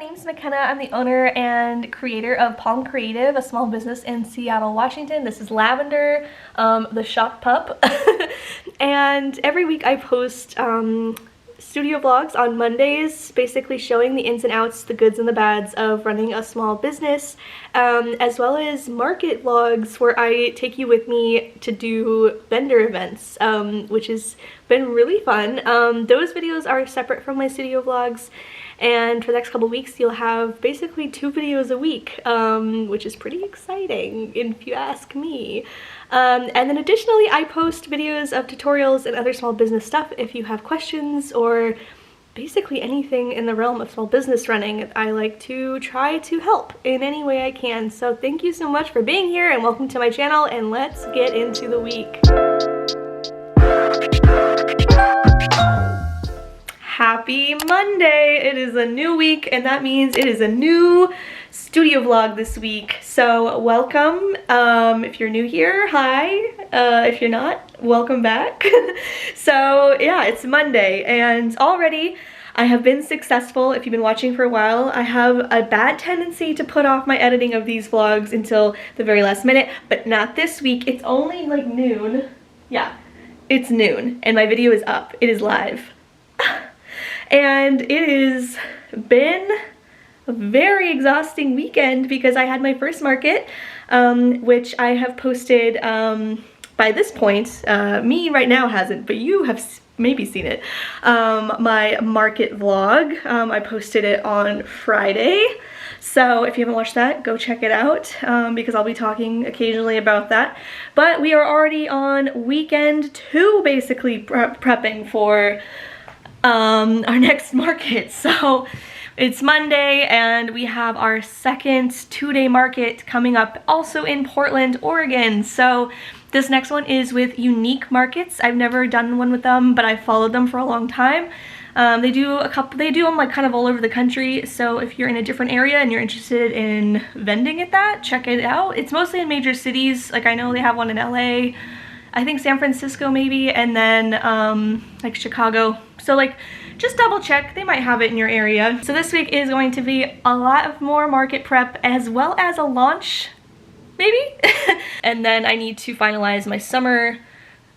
name's McKenna. I'm the owner and creator of Palm Creative, a small business in Seattle, Washington. This is Lavender, the shop pup. And every week I post studio vlogs on Mondays, basically showing the ins and outs, the goods and the bads of running a small business, as well as market vlogs where I take you with me to do vendor events, which has been really fun. Those videos are separate from my studio vlogs, and for the next couple weeks you'll have basically 2 videos a week, which is pretty exciting if you ask me. And then additionally, I post videos of tutorials and other small business stuff if you have questions or basically anything in the realm of small business running. I like to try to help in any way I can. So thank you so much for being here and welcome to my channel, and let's get into the week. Happy Monday! It is a new week, and that means it is a new studio vlog this week. So welcome. If you're new here, hi. If you're not, welcome back. So yeah, it's Monday, and already I have been successful. If you've been watching for a while, I have a bad tendency to put off my editing of these vlogs until the very last minute, but not this week. It's only like noon. Yeah, it's noon, and my video is up. It is live. And it has been a very exhausting weekend because I had my first market, which I have posted by this point. Me right now hasn't, but you have maybe seen it. My market vlog, I posted it on Friday. So if you haven't watched that, go check it out, because I'll be talking occasionally about that. But we are already on weekend 2, basically prepping for our next market. So it's Monday and we have our second 2-day market coming up, also in Portland, Oregon. So this next one is with Unique Markets. I've never done one with them, but I've followed them for a long time. They do them like kind of all over the country. So if you're in a different area and you're interested in vending at that, check it out. It's mostly in major cities. Like I know they have one in LA, I think San Francisco maybe, and then like Chicago. So like just double check, they might have it in your area. So this week is going to be a lot of more market prep as well as a launch, maybe? And then I need to finalize my summer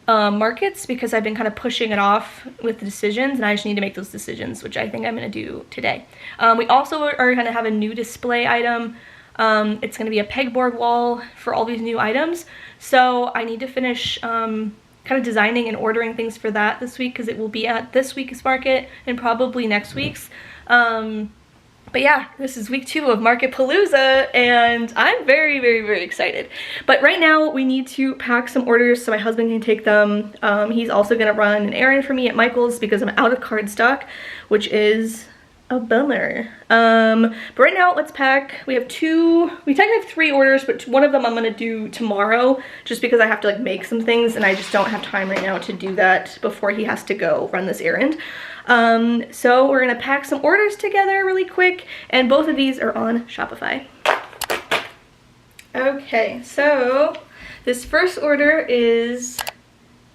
markets because I've been kind of pushing it off with the decisions, and I just need to make those decisions, which I think I'm gonna do today. We also are gonna have a new display item. It's going to be a pegboard wall for all these new items, so I need to finish kind of designing and ordering things for that this week because it will be at this week's market and probably next week's. But yeah, this is week 2 of Market Palooza, and I'm very, very, very excited. But right now we need to pack some orders so my husband can take them. He's also going to run an errand for me at Michael's because I'm out of card stock, which is a bummer. But right now let's pack. We technically have 3 orders, but one of them I'm gonna do tomorrow just because I have to like make some things and I just don't have time right now to do that before he has to go run this errand. So we're gonna pack some orders together really quick, and both of these are on Shopify. Okay, so this first order is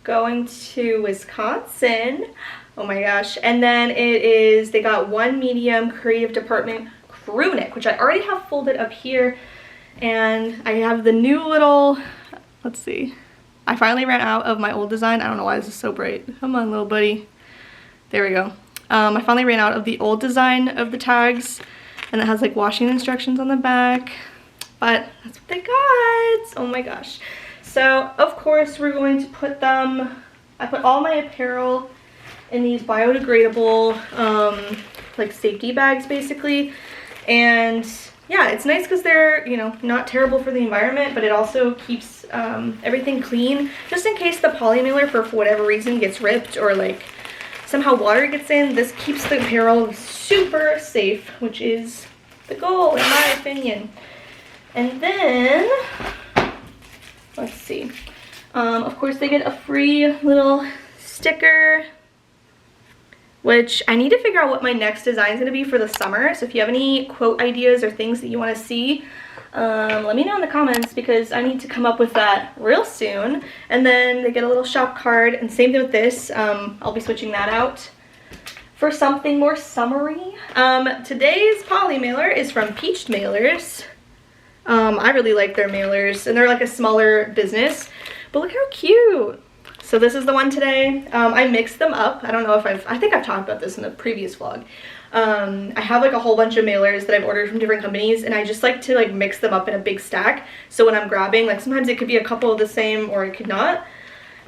going to Wisconsin. Oh my gosh. And then they got 1 medium creative department crew neck, which I already have folded up here. And I have the new little, let's see. I finally ran out of my old design. I don't know why this is so bright. Come on, little buddy. There we go. I finally ran out of the old design of the tags, and it has like washing instructions on the back, but that's what they got. Oh my gosh. So of course we're going to put them, I put all my apparel in these biodegradable like safety bags basically, and yeah, it's nice because they're, you know, not terrible for the environment, but it also keeps everything clean just in case the polymailer for whatever reason gets ripped or like somehow water gets in. This keeps the apparel super safe, which is the goal in my opinion. And then let's see, of course they get a free little sticker, which I need to figure out what my next design is going to be for the summer. So if you have any quote ideas or things that you want to see, let me know in the comments because I need to come up with that real soon. And then they get a little shop card, and same thing with this. I'll be switching that out for something more summery. Today's poly mailer is from Peached Mailers. I really like their mailers, and they're like a smaller business, but look how cute. So this is the one today. I mixed them up. I don't know if I think I've talked about this in the previous vlog. I have like a whole bunch of mailers that I've ordered from different companies, and I just like to like mix them up in a big stack. So when I'm grabbing, like sometimes it could be a couple of the same or it could not.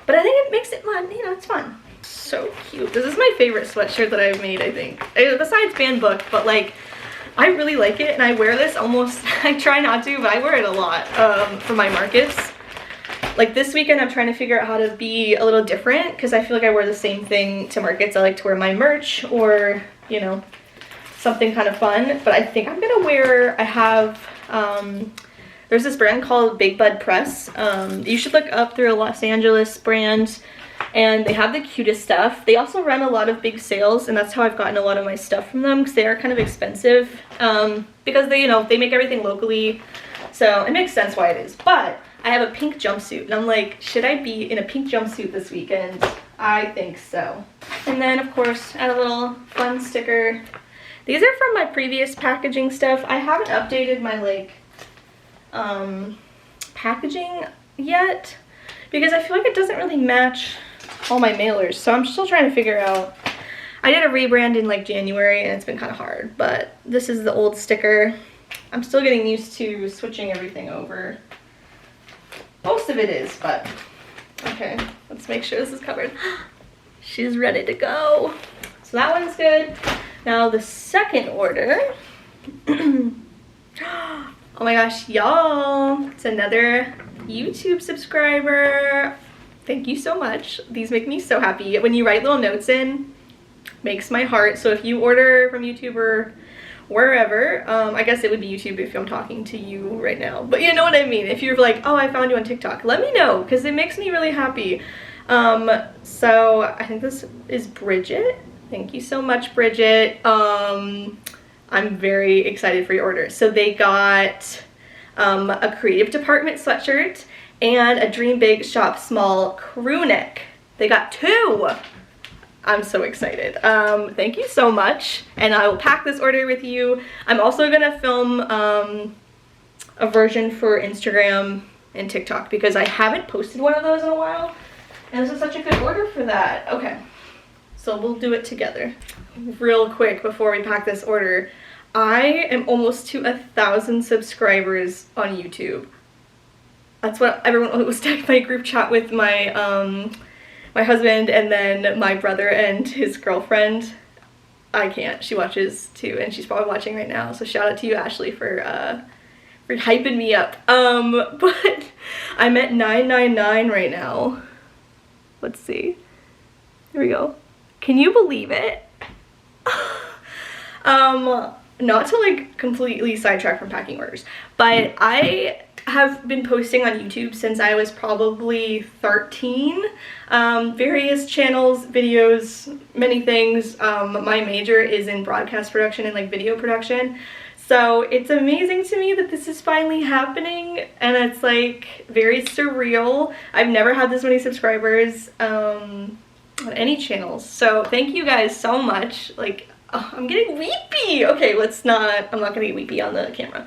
But I think it makes it fun, you know, it's fun. So cute. This is my favorite sweatshirt that I've made, I think. Besides Band Book, but like, I really like it, and I wear this almost, I try not to, but I wear it a lot for my markets. Like this weekend, I'm trying to figure out how to be a little different, because I feel like I wear the same thing to markets. I like to wear my merch or, you know, something kind of fun. But I think I'm gonna wear, I have, there's this brand called Big Bud Press. You should look up, they're a Los Angeles brand, and they have the cutest stuff. They also run a lot of big sales, and that's how I've gotten a lot of my stuff from them, because they are kind of expensive, because they, you know, they make everything locally, so it makes sense why it is. But I have a pink jumpsuit, and I'm like, should I be in a pink jumpsuit this weekend? I think so. And then, of course, add a little fun sticker. These are from my previous packaging stuff. I haven't updated my, like, packaging yet, because I feel like it doesn't really match all my mailers, so I'm still trying to figure out. I did a rebrand in like January, and it's been kind of hard, but this is the old sticker. I'm still getting used to switching everything over. Most of it is, but okay, let's make sure this is covered. She's ready to go. So that one's good. Now the second order. Oh my gosh, y'all, it's another YouTube subscriber. Thank you so much. These make me so happy. When you write little notes in, makes my heart. So if you order from YouTube or wherever, I guess it would be YouTube if I'm talking to you right now, but you know what I mean. If you're like, oh, I found you on TikTok, let me know, because it makes me really happy. So I think this is Bridget. Thank you so much, Bridget. I'm very excited for your order. So they got a creative department sweatshirt and a Dream Big Shop Small crew neck. They got 2. I'm so excited. Thank you so much, and I will pack this order with you. I'm also gonna film a version for Instagram and TikTok, because I haven't posted one of those in a while, and this is such a good order for that. Okay, so we'll do it together. Real quick before we pack this order, I am almost to 1,000 subscribers on YouTube. That's what everyone was texting my group chat with my my husband, and then my brother and his girlfriend. I can't, she watches too, and she's probably watching right now, so shout out to you, Ashley, for hyping me up. But I'm at 999 right now. Let's see, here we go. Can you believe it? Not to like completely sidetrack from packing orders, but I have been posting on YouTube since I was probably 13. Various channels, videos, many things. My major is in broadcast production and like video production. So it's amazing to me that this is finally happening, and it's like very surreal. I've never had this many subscribers on any channels. So thank you guys so much. Like, oh, I'm getting weepy. Okay, I'm not gonna get weepy on the camera.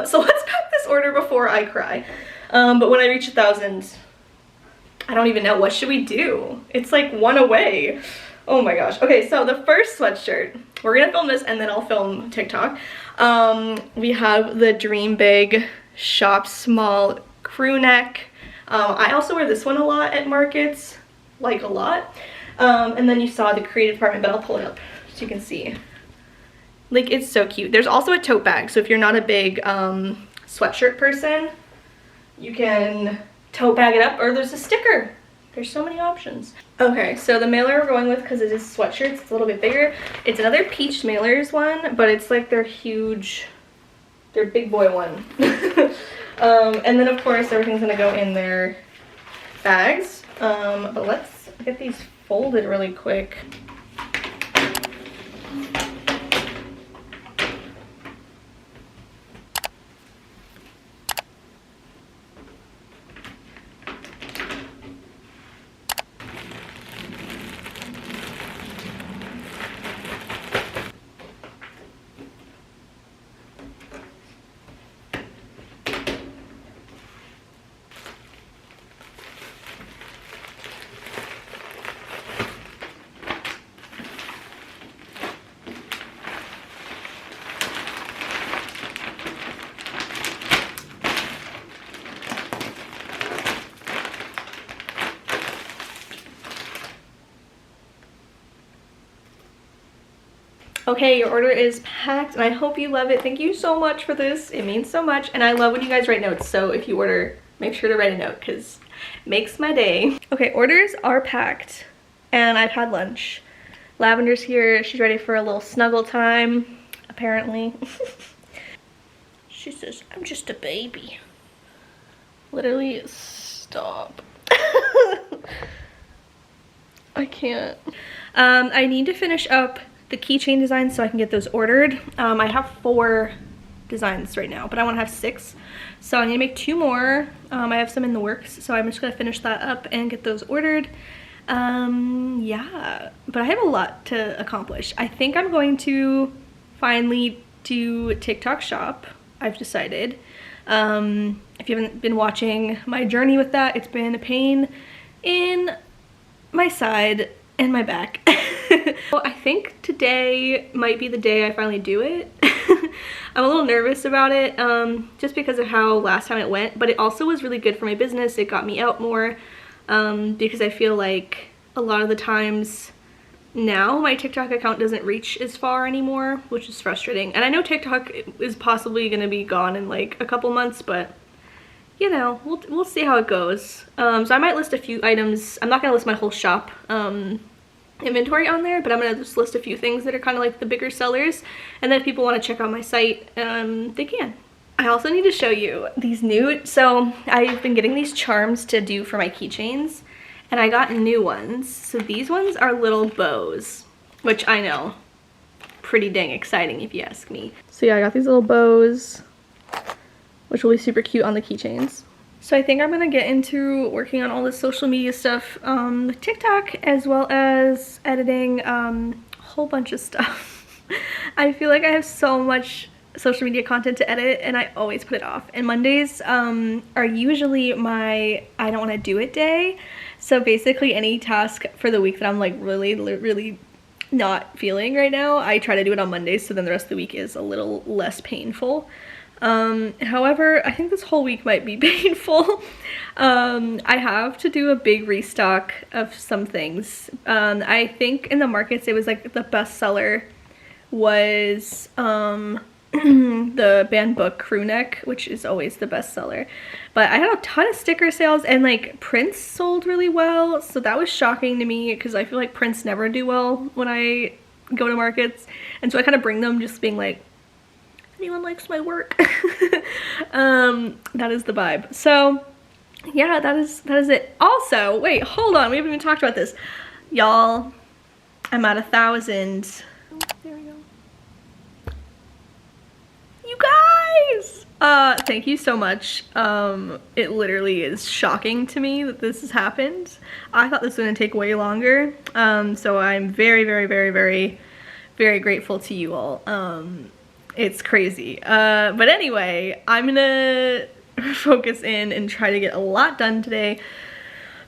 So let's pack this order before I cry. But when I reach 1,000, I don't even know, what should we do? It's like 1 away. Oh my gosh. Okay, so the first sweatshirt, we're gonna film this and then I'll film TikTok. We have the Dream Big Shop Small crew neck. I also wear this one a lot at markets, like a lot. And then you saw the creative department, but I'll pull it up so you can see. Like, it's so cute. There's also a tote bag, so if you're not a big sweatshirt person, you can tote bag it up, or there's a sticker. There's so many options. Okay, so the mailer we're going with, because it is sweatshirts, it's a little bit bigger. It's another Peached Mailers one, but it's like their huge, their big boy one. And then of course everything's gonna go in their bags. But let's get these folded really quick. Okay, your order is packed and I hope you love it. Thank you so much for this. It means so much. And I love when you guys write notes. So if you order, make sure to write a note because it makes my day. Okay, orders are packed and I've had lunch. Lavender's here. She's ready for a little snuggle time, apparently. She says, I'm just a baby. Literally, stop. I can't. I need to finish up the keychain designs so I can get those ordered. I have 4 designs right now, but I want to have 6. So I need to make 2 more. I have some in the works, so I'm just gonna finish that up and get those ordered. Yeah, but I have a lot to accomplish. I think I'm going to finally do TikTok shop. I've decided. If you haven't been watching my journey with that, it's been a pain in my side and my back. Well, I think today might be the day I finally do it. I'm a little nervous about it, just because of how last time it went, but it also was really good for my business. It got me out more, because I feel like a lot of the times now my TikTok account doesn't reach as far anymore, which is frustrating. And I know TikTok is possibly going to be gone in like a couple months, but you know, we'll see how it goes. So I might list a few items. I'm not going to list my whole shop inventory on there, but I'm going to just list a few things that are kind of like the bigger sellers, and then if people want to check out my site, they can. I also need to show you these new, so I've been getting these charms to do for my keychains, and I got new ones. So these ones are little bows, which I know, pretty dang exciting if you ask me. So yeah, I got these little bows, which will be super cute on the keychains. So I think I'm gonna get into working on all the social media stuff, with TikTok, as well as editing a whole bunch of stuff. I feel like I have so much social media content to edit and I always put it off. And Mondays are usually my I don't want to do it day. So basically any task for the week that I'm like really not feeling right now, I try to do it on Mondays, so then the rest of the week is a little less painful. However, I think this whole week might be painful. I have to do a big restock of some things. I think in the markets it was like the best seller was the band book crew neck, which is always the best seller. But I had a ton of sticker sales and like prints sold really well, so that was shocking to me because I feel like prints never do well when I go to markets, and so I kind of bring them just being like, anyone likes my work. That is the vibe. So yeah, that is it. Also, wait, hold on, we haven't even talked about this, y'all. I'm at 1,000. There we go. You guys, thank you so much. It literally is shocking to me that this has happened. I thought this was gonna take way longer, so I'm very grateful to you all. It's crazy. But anyway, I'm gonna focus in and try to get a lot done today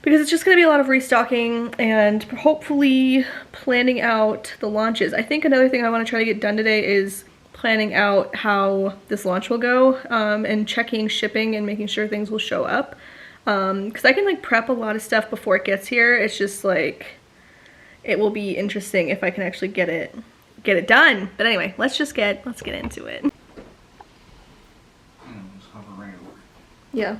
because it's just gonna be a lot of restocking and hopefully planning out the launches. I think another thing I want to try to get done today is planning out how this launch will go, and checking shipping and making sure things will show up, because I can like prep a lot of stuff before it gets here. It's just like, it will be interesting if I can actually get it done. But anyway, let's get into it. Yeah.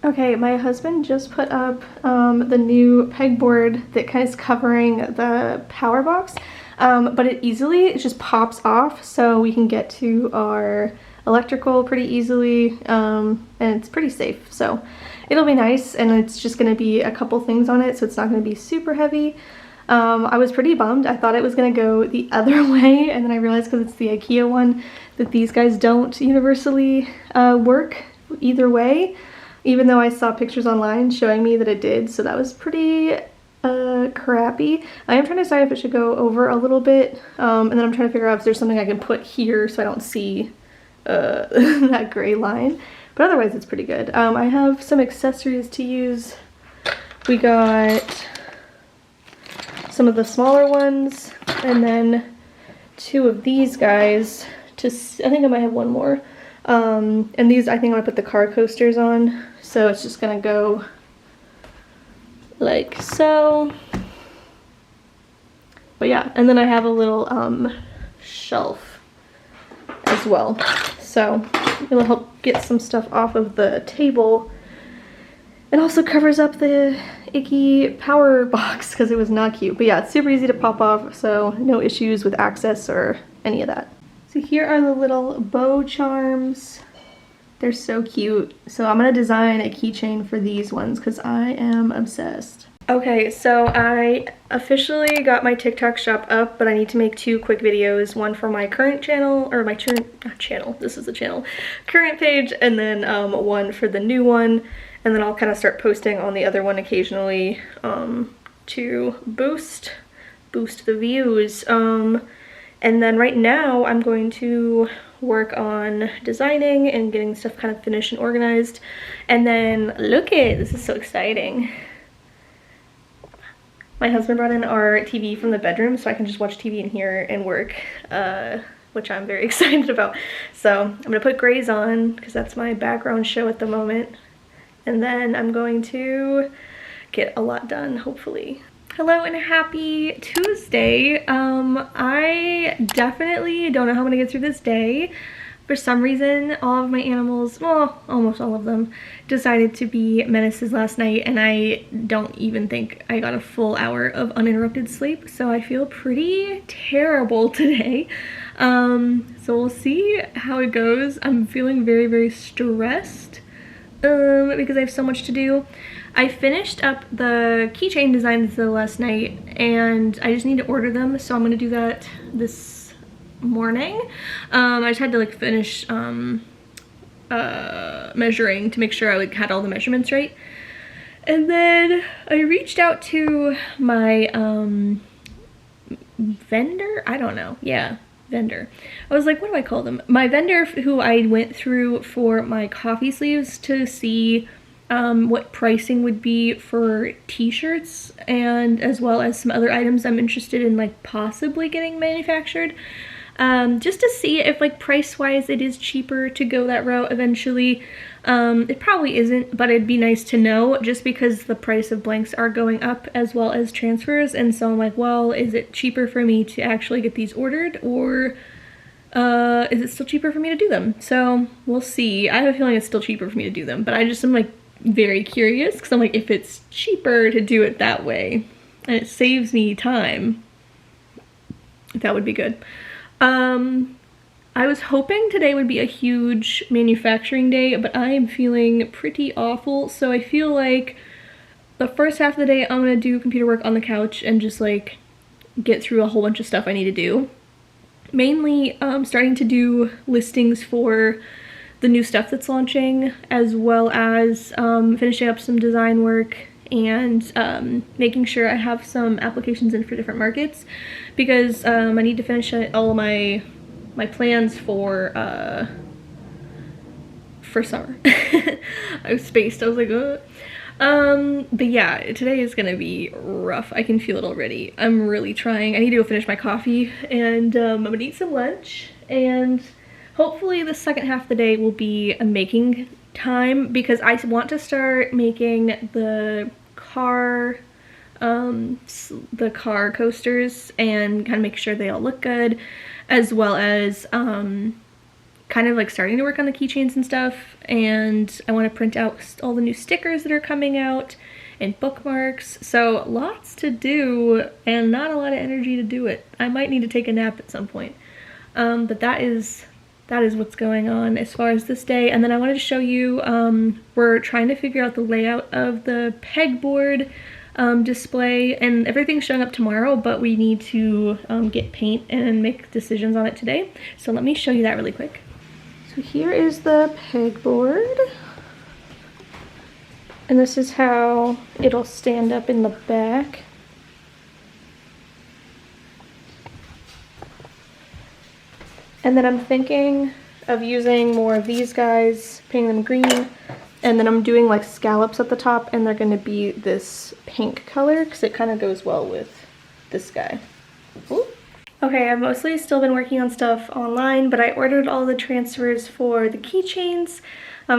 Okay, my husband just put up the new pegboard that kind of is covering the power box, but it just pops off, so we can get to our electrical pretty easily, and it's pretty safe, so it'll be nice. And it's just going to be a couple things on it, so it's not going to be super heavy. I was pretty bummed. I thought it was going to go the other way, and then I realized because it's the IKEA one that these guys don't universally work either way, even though I saw pictures online showing me that it did, so that was pretty crappy. I am trying to decide if it should go over a little bit, and then I'm trying to figure out if there's something I can put here so I don't see that gray line, but otherwise it's pretty good. I have some accessories to use. We got some of the smaller ones, and then 2 of these guys. I think I might have one more. And these, I think I'm gonna put the car coasters on, so it's just gonna go like so. But yeah, and then I have a little shelf as well. So it'll help get some stuff off of the table. It also covers up the icky power box because it was not cute. But yeah, it's super easy to pop off, so no issues with access or any of that. So here are the little bow charms. They're so cute. So I'm gonna design a keychain for these ones because I am obsessed. Okay, so I officially got my TikTok shop up, but I need to make 2 quick videos. One for my current channel, or my channel, this is the channel, current page, and then one for the new one. And then I'll kind of start posting on the other one occasionally to boost the views. And then right now I'm going to work on designing and getting stuff kind of finished and organized. And then look at, this is so exciting. My husband brought in our TV from the bedroom so I can just watch TV in here and work, which I'm very excited about. So I'm gonna put Grays on because that's my background show at the moment. And then I'm going to get a lot done, hopefully. Hello and happy Tuesday. I definitely don't know how I'm gonna get through this day. For some reason, all of my animals, well, almost all of them, decided to be menaces last night, and I don't even think I got a full hour of uninterrupted sleep, so I feel pretty terrible today. So we'll see how it goes. I'm feeling very, very stressed. Because I have so much to do. I finished up the keychain designs though last night, and I just need to order them, so I'm gonna do that this morning. I just had to like finish measuring to make sure I like had all the measurements right. And then I reached out to my vendor, I don't know, yeah. Vendor. I was like, what do I call them? My vendor who I went through for my coffee sleeves to see what pricing would be for t-shirts, and as well as some other items I'm interested in like possibly getting manufactured. Just to see if like price-wise it is cheaper to go that route eventually. It probably isn't, but it'd be nice to know just because the price of blanks are going up as well as transfers, and so I'm like, well, is it cheaper for me to actually get these ordered, or is it still cheaper for me to do them? So we'll see. I have a feeling it's still cheaper for me to do them, but I just am like very curious because I'm like, if it's cheaper to do it that way and it saves me time, that would be good. I was hoping today would be a huge manufacturing day, but I am feeling pretty awful, so I feel like the first half of the day I'm gonna do computer work on the couch and just like get through a whole bunch of stuff I need to do. Mainly starting to do listings for the new stuff that's launching, as well as finishing up some design work and making sure I have some applications in for different markets, because I need to finish all my plans for summer. I was spaced. I was like, but yeah, today is gonna be rough. I can feel it already. I'm really trying. I need to go finish my coffee, and I'm gonna eat some lunch, and hopefully the second half of the day will be a making time, because I want to start making the car coasters and kind of make sure they all look good, as well as kind of like starting to work on the keychains and stuff. And I want to print out all the new stickers that are coming out and bookmarks. So lots to do and not a lot of energy to do it. I might need to take a nap at some point. But that is what's going on as far as this day. And then I wanted to show you, we're trying to figure out the layout of the pegboard display, and everything's showing up tomorrow, but we need to get paint and make decisions on it today. So let me show you that really quick. So here is the pegboard, and this is how it'll stand up in the back. And then I'm thinking of using more of these guys, painting them green, and then I'm doing like scallops at the top, and they're going to be this pink color because it kind of goes well with this guy. Ooh. Okay, I've mostly still been working on stuff online, but I ordered all the transfers for the keychains.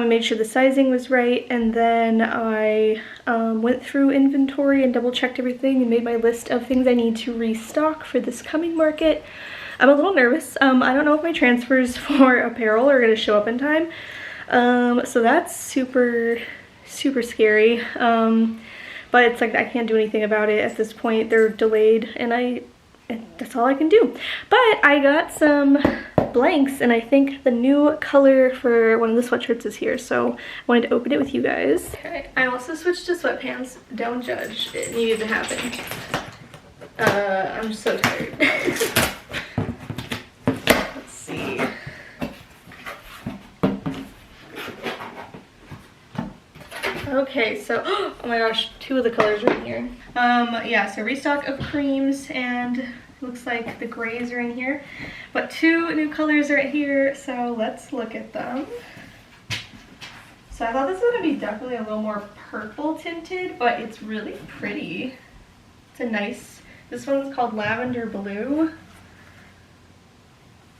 I made sure the sizing was right, and then I went through inventory and double checked everything and made my list of things I need to restock for this coming market. I'm a little nervous. I don't know if my transfers for apparel are gonna show up in time. So that's super scary. But it's like I can't do anything about it at this point. They're delayed, and that's all I can do. But I got some blanks, and I think the new color for one of the sweatshirts is here, so I wanted to open it with you guys. Okay, I also switched to sweatpants. Don't judge, it needed to happen. I'm so tired. Let's see. Okay, so, oh my gosh, 2 of the colors are in here. Yeah, so restock of creams, and looks like the grays are in here. But 2 new colors are right here, so let's look at them. So I thought this was gonna be definitely a little more purple tinted, but it's really pretty. It's a nice, this one's called Lavender Blue.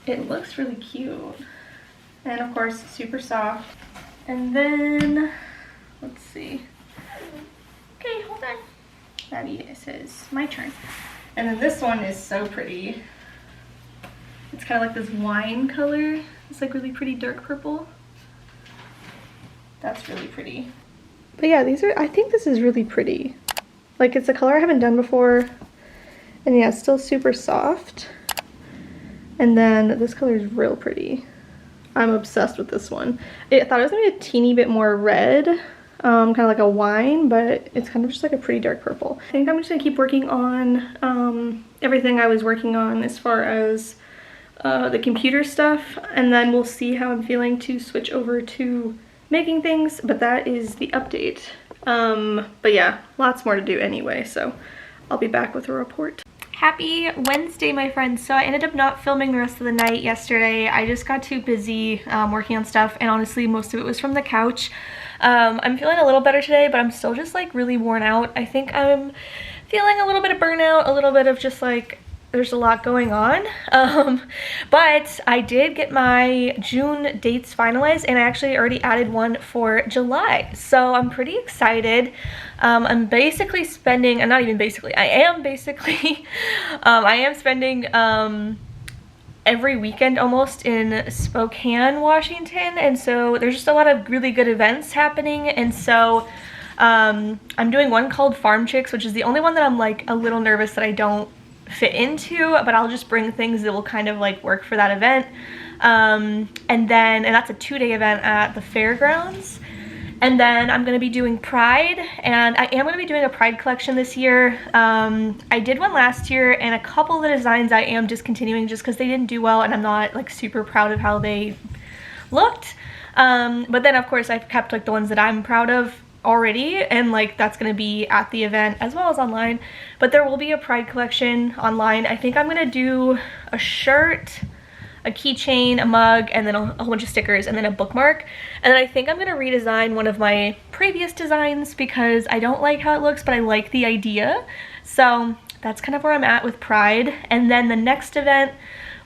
It looks really cute. And of course, super soft. And then, let's see. Okay, hold on. Abby says, my turn. And then this one is so pretty. It's kind of like this wine color. It's like really pretty dark purple. That's really pretty. But yeah, I think this is really pretty. Like, it's a color I haven't done before. And yeah, it's still super soft. And then this color is real pretty. I'm obsessed with this one. I thought it was gonna be a teeny bit more red. Kind of like a wine, but it's kind of just like a pretty dark purple. I think I'm just gonna keep working on everything I was working on as far as the computer stuff, and then we'll see how I'm feeling to switch over to making things, but that is the update. But yeah, lots more to do anyway, so I'll be back with a report. Happy Wednesday, my friends. So I ended up not filming the rest of the night yesterday. I just got too busy working on stuff, and honestly most of it was from the couch. I'm feeling a little better today, but I'm still just like really worn out. I think I'm feeling a little bit of burnout, a little bit of just like there's a lot going on. But I did get my June dates finalized, and I actually already added one for July. So I'm pretty excited. I'm basically spending, and not even basically, I am spending every weekend almost in Spokane, Washington, and so there's just a lot of really good events happening. And so I'm doing one called Farm Chicks, which is the only one that I'm like a little nervous that I don't fit into, but I'll just bring things that will kind of like work for that event. And that's a 2-day event at the fairgrounds. And then I'm going to be doing Pride, and I am going to be doing a Pride collection this year. I did one last year, and a couple of the designs I am discontinuing just because they didn't do well, and I'm not like super proud of how they looked. But then of course I've kept like the ones that I'm proud of already, and like that's going to be at the event as well as online. But there will be a Pride collection online. I think I'm going to do a shirt, a keychain, a mug, and then a whole bunch of stickers, and then a bookmark. And then I think I'm gonna redesign one of my previous designs because I don't like how it looks, but I like the idea. So that's kind of where I'm at with Pride. And then the next event,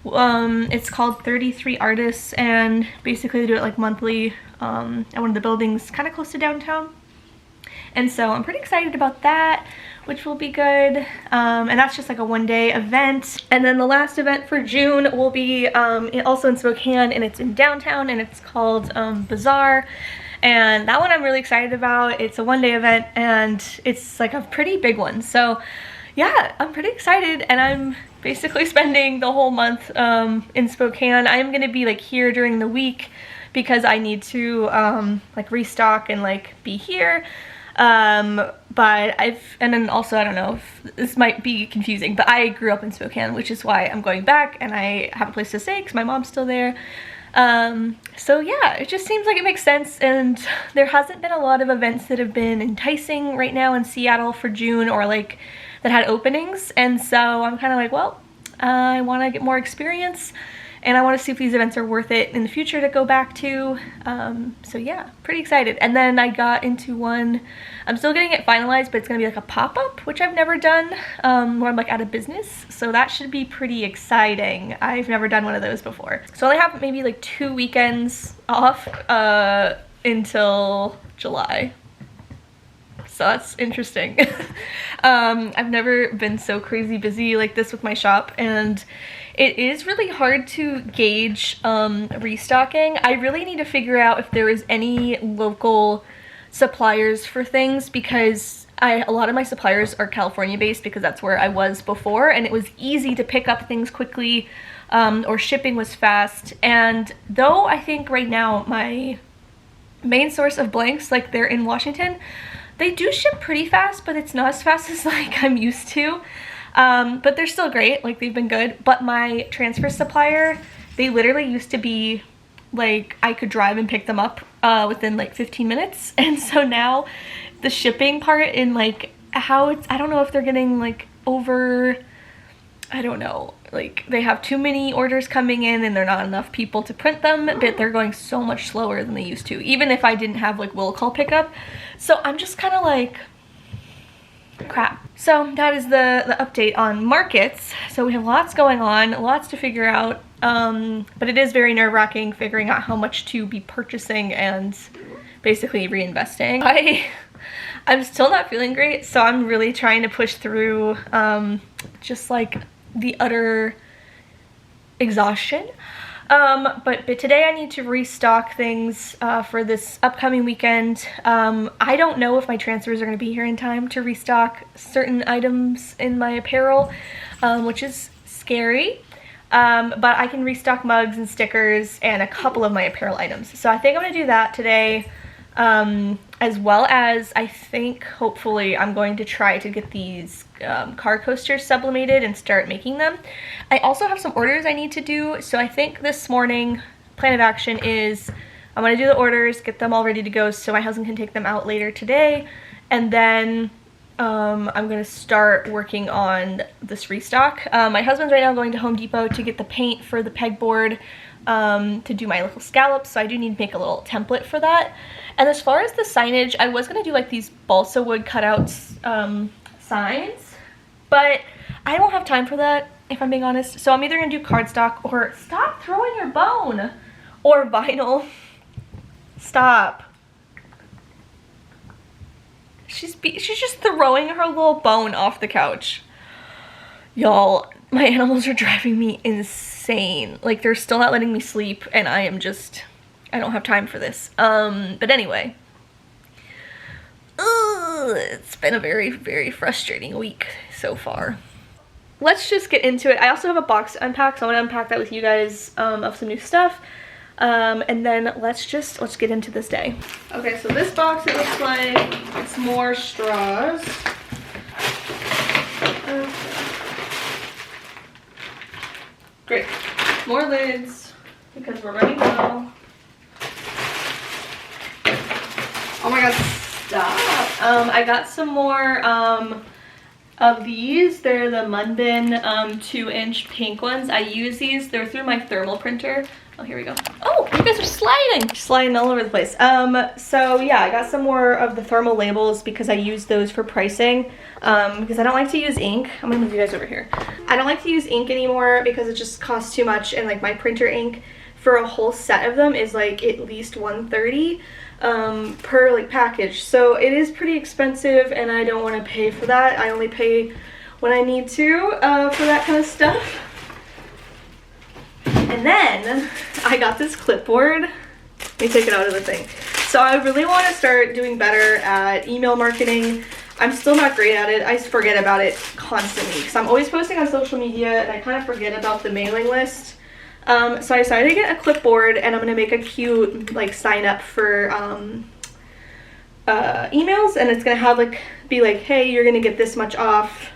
it's called 33 Artists, and basically they do it like monthly at one of the buildings kind of close to downtown. And so I'm pretty excited about that, which will be good. And that's just like a 1-day event. And then the last event for June will be also in Spokane, and it's in downtown, and it's called Bazaar. And that one I'm really excited about. It's a 1-day event, and it's like a pretty big one. So yeah, I'm pretty excited, and I'm basically spending the whole month in Spokane. I am gonna be like here during the week because I need to like restock and like be here. But and then also, I don't know if this might be confusing, but I grew up in Spokane, which is why I'm going back, and I have a place to stay because my mom's still there. So yeah, it just seems like it makes sense, and there hasn't been a lot of events that have been enticing right now in Seattle for June, or like that had openings. And so I'm kind of like, well, I want to get more experience, and I want to see if these events are worth it in the future to go back to. So yeah, pretty excited. And then I got into one, I'm still getting it finalized, but it's gonna be like a pop-up, which I've never done, where I'm like out of business. So that should be pretty exciting. I've never done one of those before. So I only have maybe like 2 weekends off until July. So that's interesting. I've never been so crazy busy like this with my shop, and it is really hard to gauge restocking. I really need to figure out if there is any local suppliers for things, because a lot of my suppliers are California based, because that's where I was before, and it was easy to pick up things quickly, or shipping was fast. And though I think right now my main source of blanks, like they're in Washington, they do ship pretty fast, but it's not as fast as like I'm used to. But they're still great, like they've been good. But my transfer supplier, they literally used to be like I could drive and pick them up within like 15 minutes. And so now the shipping part in like how it's, I don't know if they're getting like over, I don't know, like they have too many orders coming in and they're not enough people to print them, but they're going so much slower than they used to, even if I didn't have like will call pickup. So I'm just kind of like, crap. So that is the update on markets. So we have lots going on, lots to figure out, but it is very nerve-wracking figuring out how much to be purchasing and basically reinvesting. I'm still not feeling great, so I'm really trying to push through just like the utter exhaustion. But today I need to restock things for this upcoming weekend. I don't know if my transfers are going to be here in time to restock certain items in my apparel, which is scary. But I can restock mugs and stickers and a couple of my apparel items. So I think I'm going to do that today. As well as I think hopefully I'm going to try to get these car coasters sublimated and start making them. I also have some orders I need to do, so I think this morning plan of action is I'm going to do the orders, get them all ready to go so my husband can take them out later today, and then I'm going to start working on this restock. My husband's right now going to Home Depot to get the paint for the pegboard to do my little scallops, so I do need to make a little template for that. And as far as the signage, I was going to do like these balsa wood cutouts signs, but I don't have time for that, if I'm being honest. So I'm either going to do cardstock or stop throwing your bone, or vinyl. Stop. She's just throwing her little bone off the couch. Y'all, my animals are driving me insane. Like, they're still not letting me sleep, and I don't have time for this. But anyway. It's been a very, very frustrating week so far. Let's just get into it. I also have a box to unpack, so I'm gonna unpack that with you guys of some new stuff. And then let's get into this day. Okay, so this box, it looks like it's more straws. Great. More lids because we're running low. Oh my god, stop. I got some more of these. They're the Munbin 2-inch pink ones. I use these. They're through my thermal printer. Oh, here we go. Oh, you guys are sliding all over the place. So yeah, I got some more of the thermal labels because I use those for pricing, because I don't like to use ink. I'm gonna move you guys over here. I don't like to use ink anymore because it just costs too much, and like my printer ink for a whole set of them is like at least $130 per like package. So it is pretty expensive, and I don't want to pay for that. I only pay when I need to for that kind of stuff. And then I got this clipboard. Let me take it out of the thing. So I really want to start doing better at email marketing. I'm still not great at it. I forget about it constantly because I'm always posting on social media and I kind of forget about the mailing list. So I decided to get a clipboard, and I'm going to make a cute like sign up for emails, and it's going to have like be like, hey, you're going to get this much off.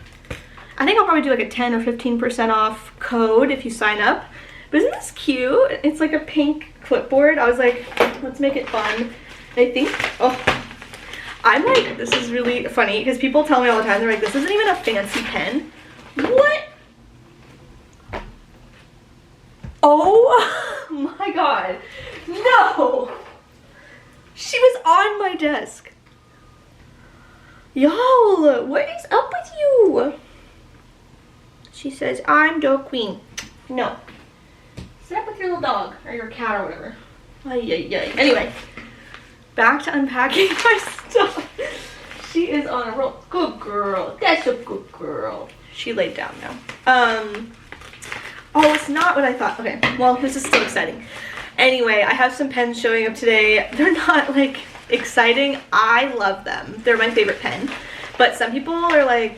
I think I'll probably do like a 10 or 15% off code if you sign up. But isn't this cute? It's like a pink clipboard. I was like, let's make it fun. I think, oh, I'm like, this is really funny because people tell me all the time, they're like, this isn't even a fancy pen. What? Oh my god. No. She was on my desk. Y'all, what is up with you? She says, I'm dog queen. No. Sit up with your little dog, or your cat, or whatever. Ay, ay, ay. Anyway, back to unpacking my stuff. She is on a roll. Good girl. That's a good girl. She laid down now. Oh, it's not what I thought. Okay, well, this is still exciting. Anyway, I have some pens showing up today. They're not, like, exciting. I love them. They're my favorite pen. But some people are like,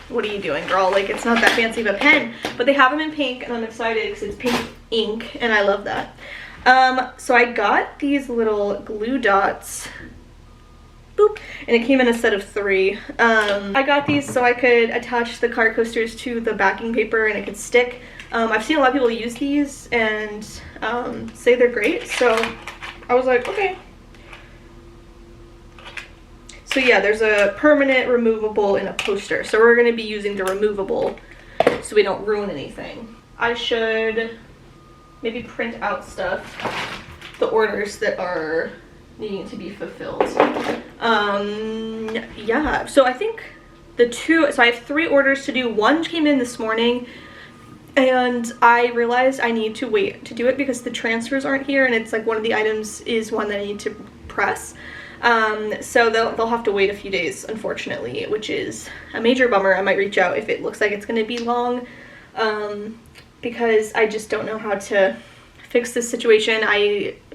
what are you doing, girl? Like, it's not that fancy of a pen. But they have them in pink, and I'm excited because it's pink ink, and I love that. So I got these little glue dots. Boop. And it came in a set of 3. I got these so I could attach the card coasters to the backing paper and it could stick. I've seen a lot of people use these and say they're great, so I was like, okay. So yeah, there's a permanent removable and a poster. So we're going to be using the removable so we don't ruin anything. I should maybe print out stuff, the orders that are needing to be fulfilled. Yeah, so I think so I have 3 orders to do. One came in this morning and I realized I need to wait to do it because the transfers aren't here, and it's like one of the items is one that I need to press. So they'll have to wait a few days, unfortunately, which is a major bummer. I might reach out if it looks like it's going to be long, because I just don't know how to fix this situation.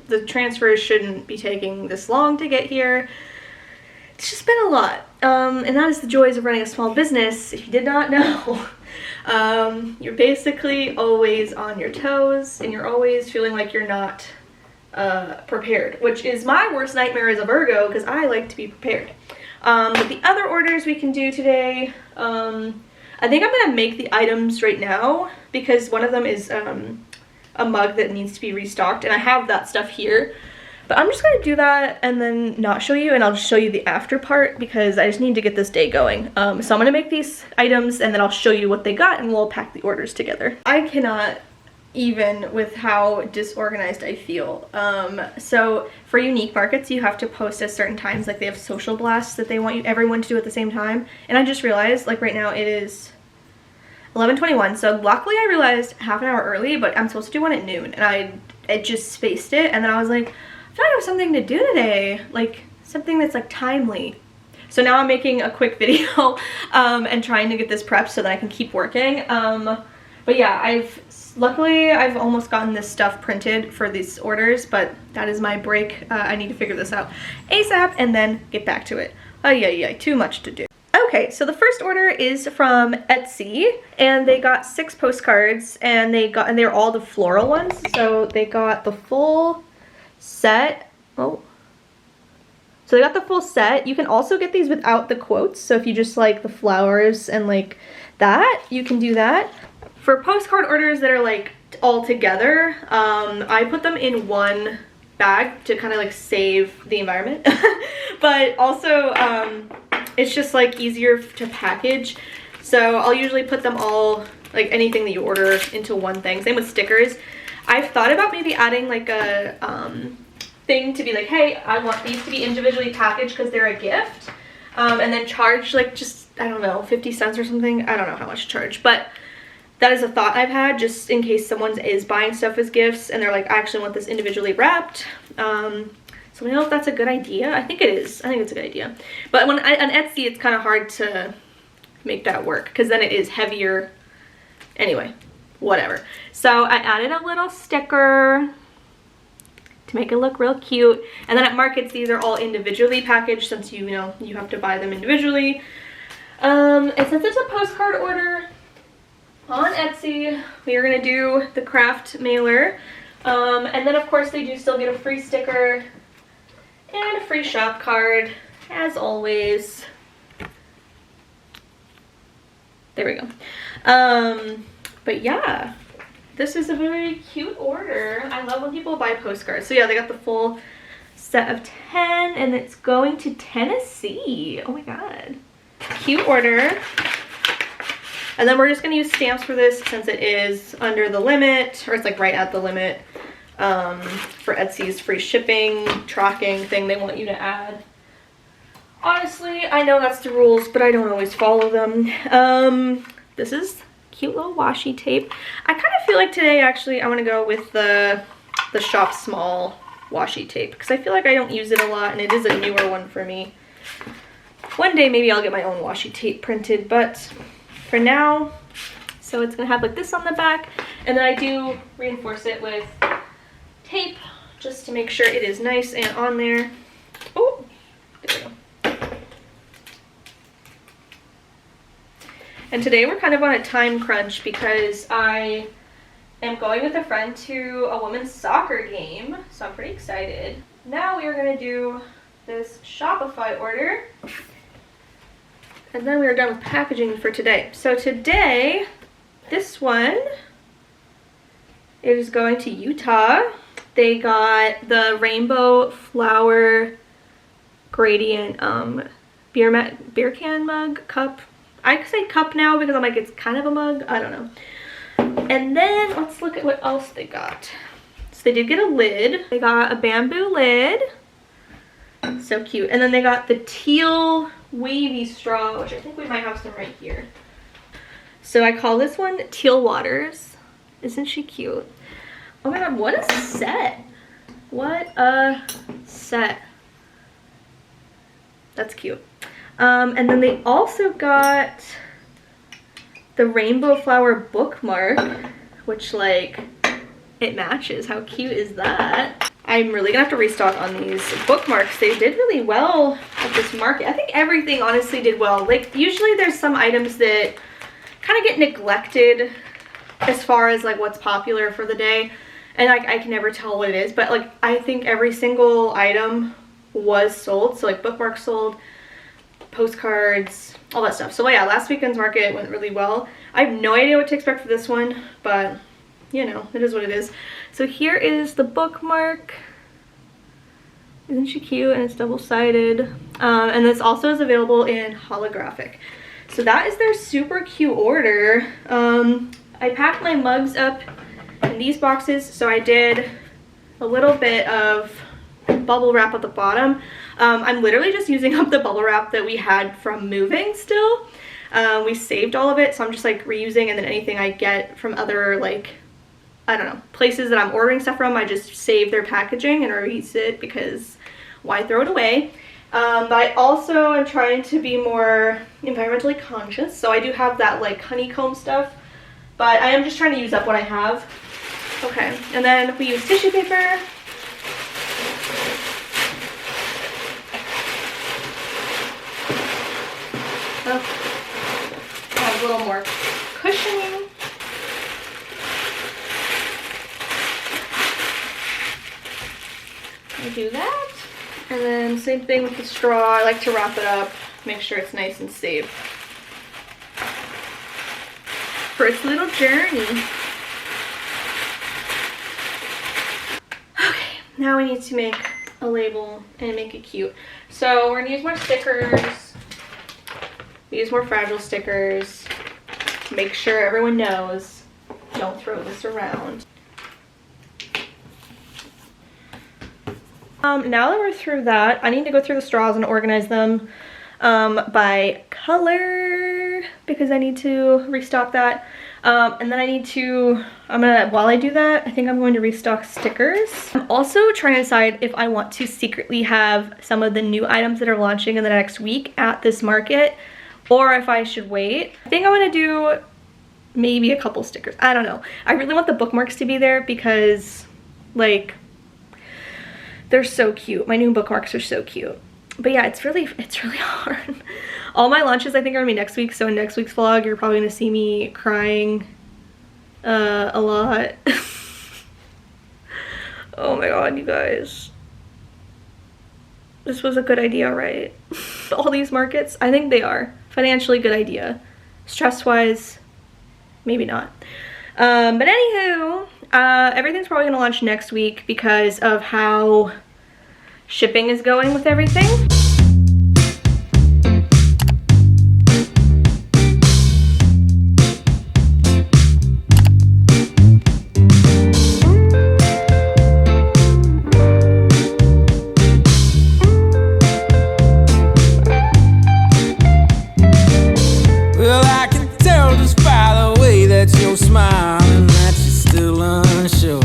The transfers shouldn't be taking this long to get here. It's just been a lot, and that is the joys of running a small business. If you did not know, you're basically always on your toes, and you're always feeling like you're not prepared, which is my worst nightmare as a Virgo because I like to be prepared. But the other orders we can do today, I think I'm gonna make the items right now because one of them is a mug that needs to be restocked, and I have that stuff here. But I'm just gonna do that and then not show you, and I'll just show you the after part because I just need to get this day going. So I'm gonna make these items and then I'll show you what they got and we'll pack the orders together. I cannot even with how disorganized I feel. So for unique markets, you have to post at certain times. Like they have social blasts that they want everyone to do at the same time. And I just realized, like right now it is 11:21. So luckily I realized half an hour early, but I'm supposed to do one at noon, and I just spaced it. And then I was like, I feel like I have something to do today, like something that's like timely. So now I'm making a quick video and trying to get this prepped so that I can keep working. But yeah, luckily I've almost gotten this stuff printed for these orders, but that is my break. I need to figure this out ASAP and then get back to it. Yeah, too much to do. Okay, so the first order is from Etsy, and they got 6 postcards, and they're all the floral ones. So they got the full set. Oh. So they got the full set. You can also get these without the quotes. So if you just like the flowers and like that, you can do that. For postcard orders that are like all together, I put them in one bag to kind of like save the environment. But also it's just like easier to package. So I'll usually put them all, like anything that you order, into one thing. Same with stickers. I've thought about maybe adding like a thing to be like, hey, I want these to be individually packaged because they're a gift, and then charge like just, I don't know, 50 cents or something. I don't know how much to charge, but that is a thought I've had just in case someone is buying stuff as gifts and they're like, I actually want this individually wrapped. So I don't know if that's a good idea. I think it is. I think it's a good idea. But on Etsy, it's kind of hard to make that work because then it is heavier. Anyway, whatever. So I added a little sticker to make it look real cute. And then at markets, these are all individually packaged since you know you have to buy them individually. And since it's a postcard order on Etsy, we are gonna do the craft mailer. And then of course they do still get a free sticker and a free shop card, as always. There we go. But yeah, this is a very cute order. I love when people buy postcards. So yeah, they got the full set of 10, and it's going to Tennessee. Oh my god. Cute order. And then we're just gonna use stamps for this since it is under the limit, or it's like right at the limit, for Etsy's free shipping tracking thing they want you to add. Honestly, I know that's the rules, but I don't always follow them. This is cute little washi tape. I kind of feel like today actually I want to go with the shop small washi tape because I feel like I don't use it a lot and it is a newer one for me. One day maybe I'll get my own washi tape printed, but for now, so it's gonna have like this on the back, and then I do reinforce it with tape just to make sure it is nice and on there. Oh, there we go. And today we're kind of on a time crunch because I am going with a friend to a women's soccer game, so I'm pretty excited. Now we are gonna do this Shopify order, and then we are done with packaging for today. So today, this one is going to Utah. They got the rainbow flower gradient beer can mug cup. I say cup now because I'm like, it's kind of a mug. I don't know. And then let's look at what else they got. So they did get a lid. They got a bamboo lid. So cute. And then they got the teal wavy straw, which I think we might have some right here. So I call this one Teal Waters. Isn't she cute? Oh my god, what a set. What a set. That's cute. And then they also got the rainbow flower bookmark, which like, it matches. How cute is that? I'm really gonna have to restock on these bookmarks. They did really well at this market. I think everything honestly did well. Like usually there's some items that kind of get neglected as far as like what's popular for the day. And I can never tell what it is, but like I think every single item was sold. So like bookmarks sold, postcards, all that stuff. So yeah, last weekend's market went really well. I have no idea what to expect for this one, but you know, it is what it is. So here is the bookmark. Isn't she cute? And it's double-sided. And this also is available in holographic. So that is their super cute order. I packed my mugs up in these boxes. So I did a little bit of bubble wrap at the bottom. I'm literally just using up the bubble wrap that we had from moving still. We saved all of it, so I'm just like reusing, and then anything I get from other like, I don't know, places that I'm ordering stuff from, I just save their packaging and reuse it because why throw it away? But I also am trying to be more environmentally conscious, so I do have that like honeycomb stuff, but I am just trying to use up what I have. Okay, and then we use tissue paper. Have a little more cushioning. I do that. And then same thing with the straw. I like to wrap it up, make sure it's nice and safe for its little journey. Okay, now we need to make a label and make it cute. So we're gonna use more stickers. Use more fragile stickers. Make sure everyone knows. Don't throw this around. Now that we're through that, I need to go through the straws and organize them by color because I need to restock that. And then I need to, while I do that, I think I'm going to restock stickers. I'm also trying to decide if I want to secretly have some of the new items that are launching in the next week at this market, or if I should wait. I think I want to do maybe a couple stickers. I don't know. I really want the bookmarks to be there because like, they're so cute. My new bookmarks are so cute. But yeah, it's really hard. All my launches I think are gonna be next week, so in next week's vlog you're probably gonna see me crying a lot. Oh my god, you guys. This was a good idea, right? All these markets, I think they are. Financially good idea. Stress-wise, maybe not. But anywho, everything's probably gonna launch next week because of how shipping is going with everything. Well, I can tell just by the way that you're smiling that you're still unsure.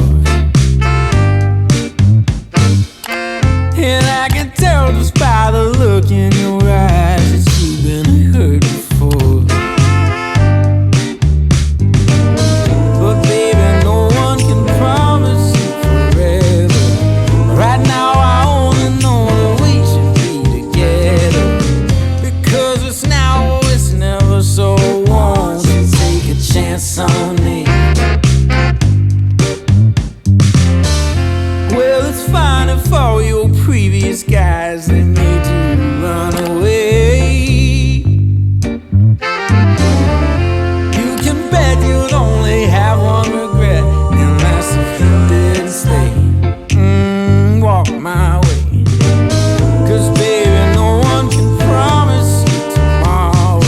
on me. Well, it's fine if all your previous guys, they made you run away. You can bet you'd only have one regret, and that's if you didn't stay. Walk my way. 'Cause baby, no one can promise you tomorrow,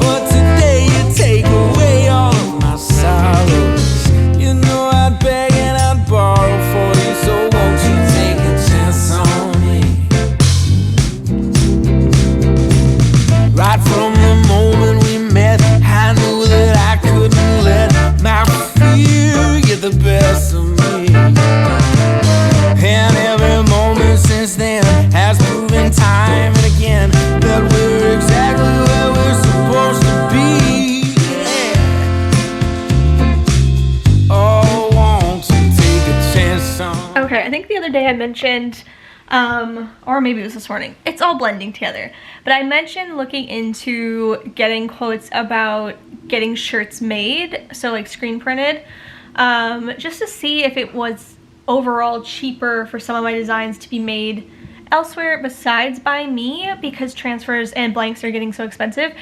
but today you take away all of my sorrows. You know I'd beg and I'd borrow for you, so won't you take a chance on me? Right from the moment we met, I knew that I couldn't let my fear get the best of me. And every moment since then has proven time and again that we're exactly where we're supposed to be. Yeah. Oh, won't you take a chance on? Okay, I think the other day I mentioned, or maybe it was this morning, it's all blending together, but I mentioned looking into getting quotes about getting shirts made, so like screen printed, just to see if it was overall cheaper for some of my designs to be made elsewhere besides by me, because transfers and blanks are getting so expensive.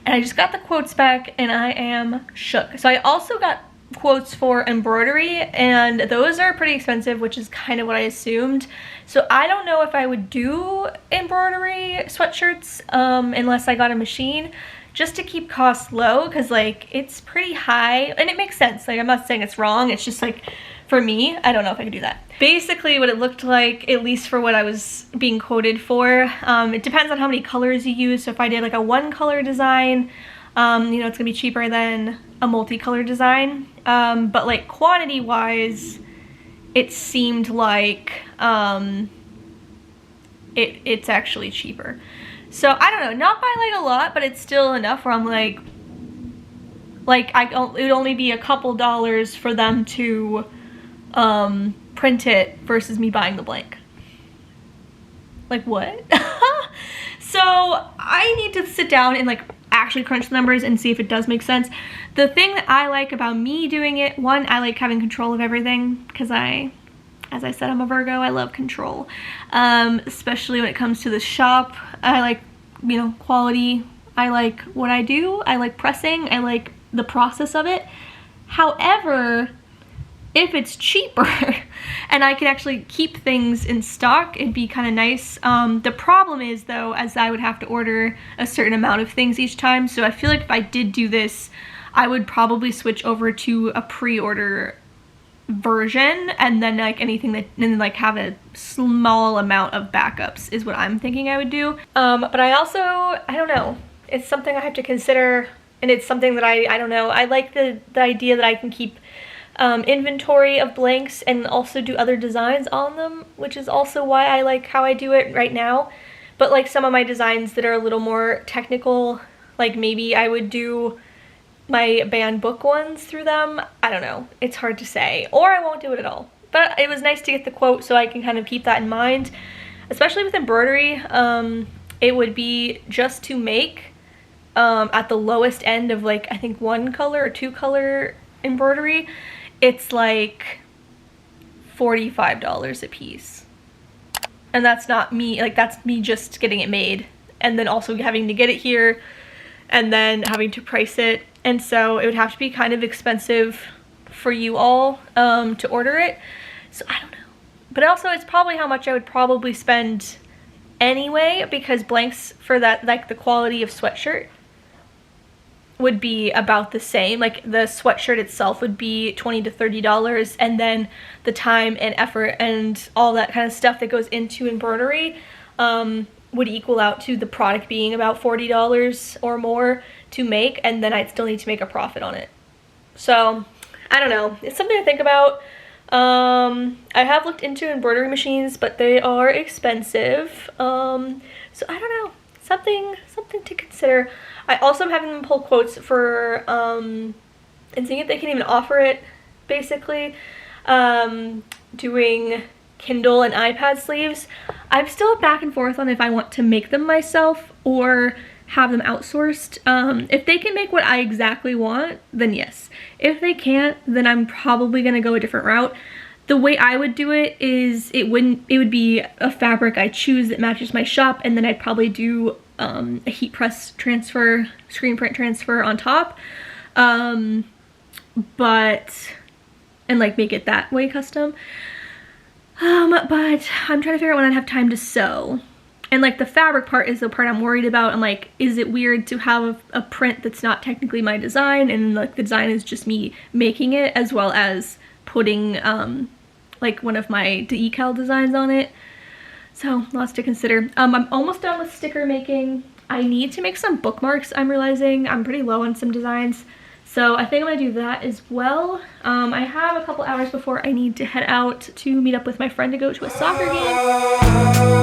And I just got the quotes back and I am shook. So I also got quotes for embroidery, and those are pretty expensive, which is kind of what I assumed. So I don't know if I would do embroidery sweatshirts unless I got a machine, just to keep costs low, because like it's pretty high, and it makes sense. Like, I'm not saying it's wrong, it's just like, for me, I don't know if I could do that. Basically what it looked like, at least for what I was being quoted for, it depends on how many colors you use. So if I did like a one color design, you know, it's gonna be cheaper than a multicolor design. But like quantity wise, it seemed like it's actually cheaper. So I don't know, not by like a lot, but it's still enough where I'm like it would only be a couple dollars for them to print it versus me buying the blank. Like, what? So I need to sit down and like actually crunch the numbers and see if it does make sense. The thing that I like about me doing it, one, I like having control of everything, because as I said, I'm a Virgo, I love control. Especially when it comes to the shop. I like, you know, quality. I like what I do. I like pressing. I like the process of it. However, if it's cheaper and I can actually keep things in stock, it'd be kind of nice. The problem is though, as I would have to order a certain amount of things each time. So I feel like if I did do this, I would probably switch over to a pre-order version, and then like anything that, and then like have a small amount of backups is what I'm thinking I would do. But I don't know, it's something I have to consider, and it's something that I don't know. I like the idea that I can keep inventory of blanks and also do other designs on them, which is also why I like how I do it right now. But like some of my designs that are a little more technical, like maybe I would do my band book ones through them. I don't know, it's hard to say, or I won't do it at all. But it was nice to get the quote so I can kind of keep that in mind, especially with embroidery. It would be just to make at the lowest end of like, I think 1 color or 2 color embroidery, it's like $45 a piece. And that's not me, like that's me just getting it made and then also having to get it here and then having to price it. And so it would have to be kind of expensive for you all to order it. So I don't know. But also it's probably how much I would probably spend anyway, because blanks for that, like the quality of sweatshirt, would be about the same. Like the sweatshirt itself would be $20 to $30, and then the time and effort and all that kind of stuff that goes into embroidery would equal out to the product being about $40 or more to make, and then I'd still need to make a profit on it. So I don't know, it's something to think about. I have looked into embroidery machines, but they are expensive. So I don't know, something to consider. I also am having them pull quotes for and seeing if they can even offer it, basically. Doing Kindle and iPad sleeves. I'm still back and forth on if I want to make them myself or have them outsourced. If they can make what I exactly want, then yes. If they can't, then I'm probably gonna go a different route. The way I would do it is it would be a fabric I choose that matches my shop, and then I'd probably do a heat press transfer, screen print transfer on top. And like make it that way custom. But I'm trying to figure out when I'd have time to sew. And like the fabric part is the part I'm worried about. I'm like, is it weird to have a print that's not technically my design, and like the design is just me making it, as well as putting like one of my decal designs on it. So lots to consider. I'm almost done with sticker making. I need to make some bookmarks. I'm realizing I'm pretty low on some designs. So I think I'm gonna do that as well. I have a couple hours before I need to head out to meet up with my friend to go to a soccer game.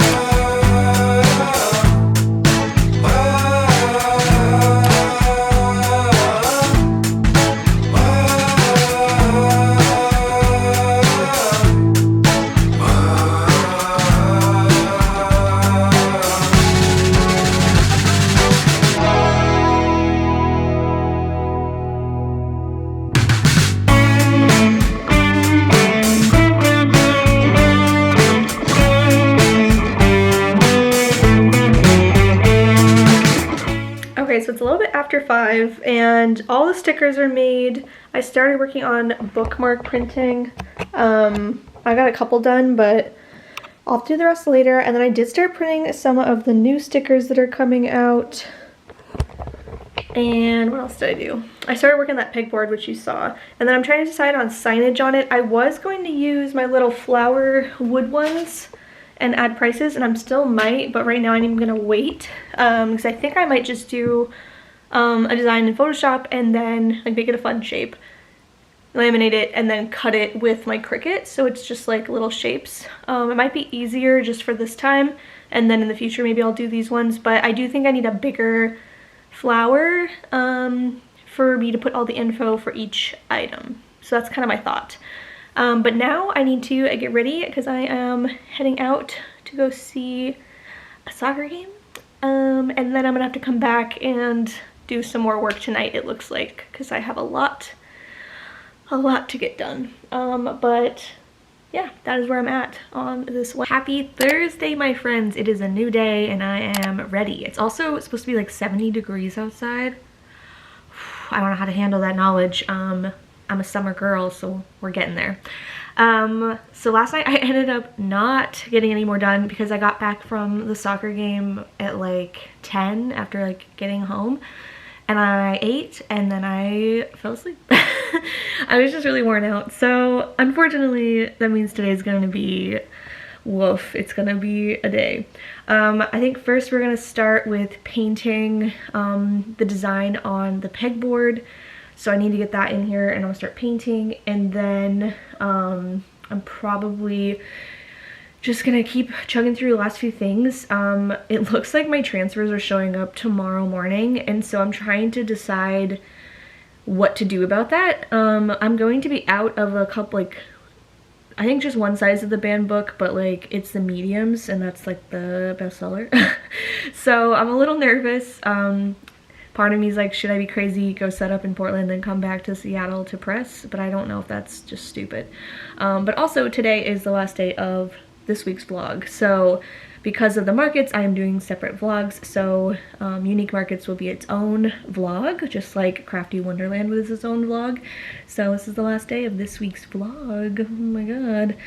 Okay, so it's a little bit after 5 and all the stickers are made. I started working on bookmark printing. I got a couple done, but I'll do the rest later. And then I did start printing some of the new stickers that are coming out. And what else did I do? I started working on that pegboard, which you saw. And then I'm trying to decide on signage on it. I was going to use my little flower wood ones and add prices, and I'm still might, but right now I'm gonna wait because I think I might just do a design in Photoshop and then like make it a fun shape, laminate it, and then cut it with my Cricut so it's just like little shapes. It might be easier just for this time, and then in the future maybe I'll do these ones, but I do think I need a bigger flower for me to put all the info for each item. So that's kind of my thought. But now I need to get ready because I am heading out to go see a soccer game. And then I'm gonna have to come back and do some more work tonight, it looks like, because I have a lot to get done. But yeah, that is where I'm at on this one. Happy Thursday, my friends. It is a new day and I am ready. It's also supposed to be like 70 degrees outside. I don't know how to handle that knowledge. I'm a summer girl, so we're getting there. So last night I ended up not getting any more done because I got back from the soccer game at like 10 after like getting home, and I ate and then I fell asleep. I was just really worn out. So unfortunately that means today's gonna be woof. It's gonna be a day. I think first we're gonna start with painting the design on the pegboard. So I need to get that in here and I'm gonna start painting, and then I'm probably just gonna keep chugging through the last few things. It looks like my transfers are showing up tomorrow morning, and so I'm trying to decide what to do about that. I'm going to be out of a couple, like, I think just one size of the band book, but like it's the mediums and that's like the bestseller. So I'm a little nervous. Part of me is like, should I be crazy, go set up in Portland, then come back to Seattle to press? But I don't know if that's just stupid. But also today is the last day of this week's vlog. So because of the markets, I am doing separate vlogs. So Unique Markets will be its own vlog, just like Crafty Wonderland was its own vlog. So this is the last day of this week's vlog. Oh my god.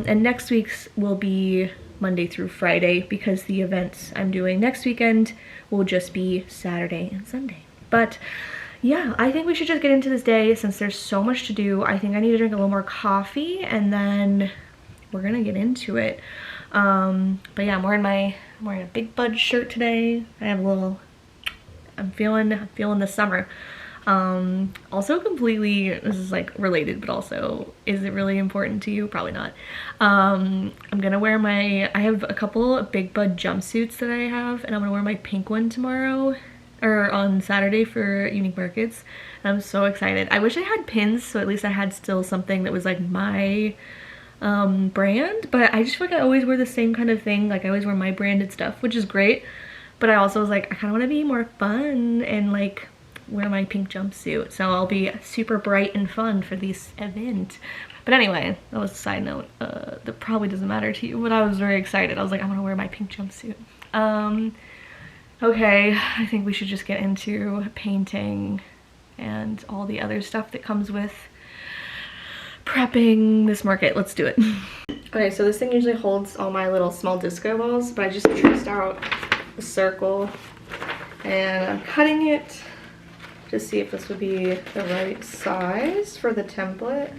And next week's will be Monday through Friday because the events I'm doing next weekend will just be Saturday and Sunday. But yeah, I think we should just get into this day since there's so much to do. I think I need to drink a little more coffee and then we're gonna get into it. But yeah, I'm wearing a Big Bud shirt today. I have a little, I'm feeling the summer. Also completely, this is like related, but also, is it really important to you? Probably not. I'm gonna wear I have a couple of Big Bud jumpsuits that I have, and I'm gonna wear my pink one tomorrow, or on Saturday for Unique Markets. And I'm so excited. I wish I had pins, so at least I had still something that was like my brand, but I just feel like I always wear the same kind of thing. Like I always wear my branded stuff, which is great. but I also was like, I kind of want to be more fun and like wear my pink jumpsuit, so I'll be super bright and fun for this event. But anyway, that was a side note that probably doesn't matter to you, but I was very excited. I was like, I'm gonna wear my pink jumpsuit. Okay, I think we should just get into painting and all the other stuff that comes with prepping this market. Let's do it. Okay, so this thing usually holds all my little small disco balls, but I just traced out a circle and I'm cutting it to see if this would be the right size for the template.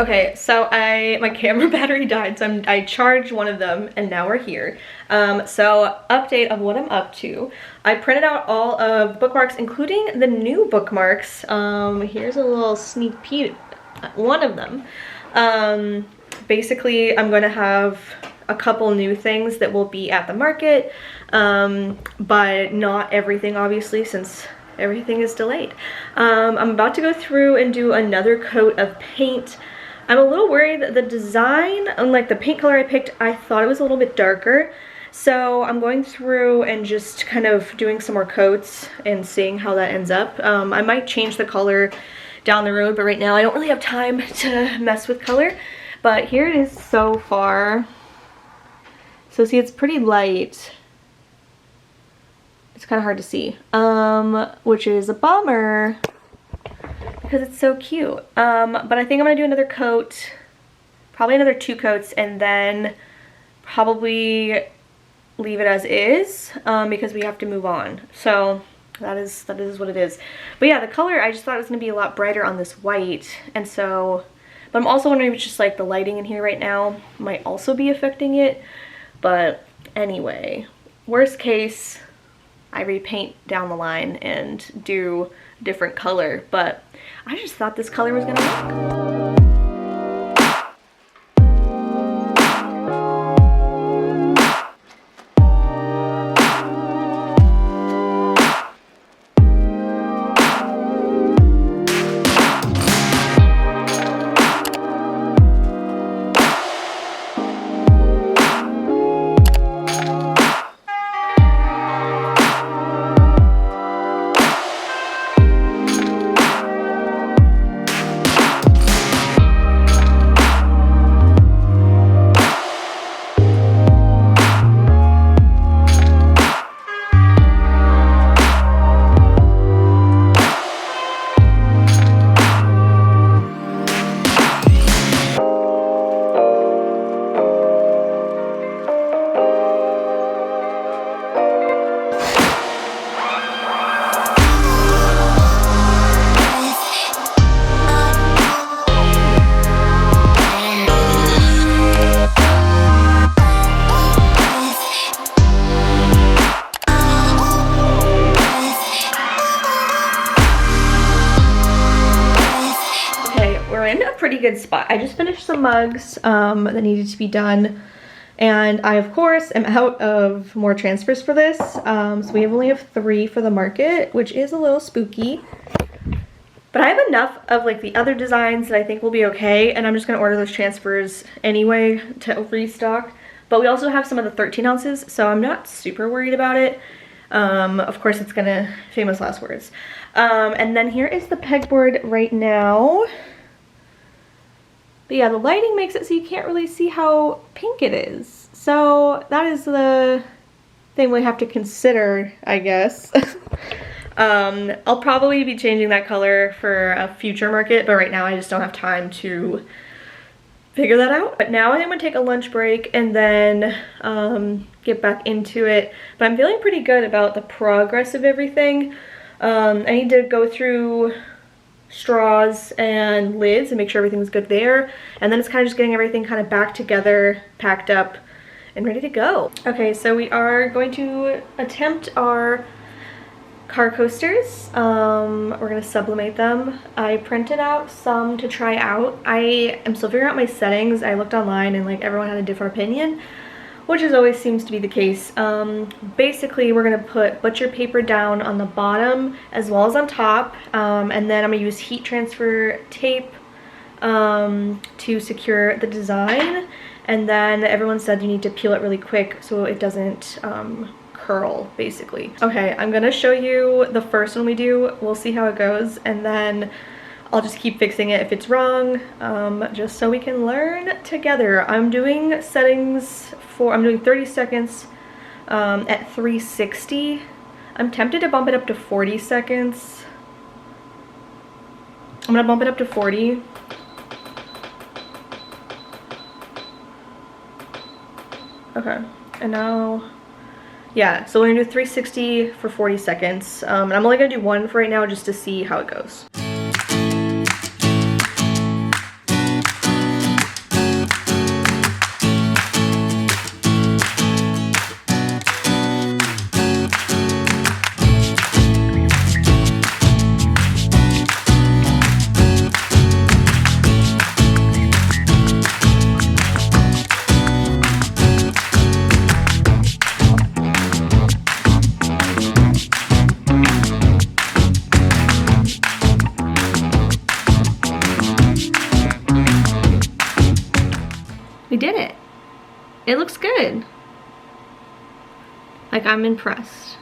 Okay, so my camera battery died, so I charged one of them and now we're here. So update of what I'm up to. I printed out all of the bookmarks, including the new bookmarks. Here's a little sneak peek, one of them. Basically, I'm going to have a couple new things that will be at the market, but not everything, obviously, since everything is delayed. I'm about to go through and do another coat of paint. I'm a little worried that the design, unlike the paint color I picked, I thought it was a little bit darker. So I'm going through and just kind of doing some more coats and seeing how that ends up. I might change the color down the road, but right now I don't really have time to mess with color. But here it is so far. So see, it's pretty light. It's kind of hard to see, which is a bummer because it's so cute. But I think I'm gonna do another coat, probably another 2 coats, and then probably leave it as is, because we have to move on. So that is what it is. But yeah, the color, I just thought it was gonna be a lot brighter on this white, and so, but I'm also wondering if it's just like the lighting in here right now might also be affecting it. But anyway, worst case, I repaint down the line and do a different color, but I just thought this color was gonna work. Pretty good spot. I just finished some mugs that needed to be done, and I of course am out of more transfers for this, so we only have 3 for the market, which is a little spooky, but I have enough of like the other designs that I think will be okay, and I'm just gonna order those transfers anyway to restock. But we also have some of the 13 ounces, so I'm not super worried about it. Of course it's gonna, famous last words. And then here is the pegboard right now. But yeah, the lighting makes it so you can't really see how pink it is. So that is the thing we have to consider, I guess. I'll probably be changing that color for a future market, but right now I just don't have time to figure that out. But now I'm gonna take a lunch break and then get back into it. But I'm feeling pretty good about the progress of everything. I need to go through straws and lids and make sure everything's good there. And then it's kind of just getting everything kind of back together, packed up, and ready to go. Okay, so we are going to attempt our car coasters. We're gonna sublimate them. I printed out some to try out. I am still figuring out my settings. I looked online and like everyone had a different opinion, which is always seems to be the case. Basically, we're gonna put butcher paper down on the bottom as well as on top, and then I'm gonna use heat transfer tape to secure the design. And then everyone said you need to peel it really quick so it doesn't curl, basically. Okay, I'm gonna show you the first one we do. We'll see how it goes, and then I'll just keep fixing it if it's wrong, just so we can learn together. I'm doing settings for, I'm doing 30 seconds at 360. I'm tempted to bump it up to 40 seconds. I'm gonna bump it up to 40. Okay, and now, yeah, so we're gonna do 360 for 40 seconds. And I'm only gonna do one for right now just to see how it goes. We did it. It looks good. Like, I'm impressed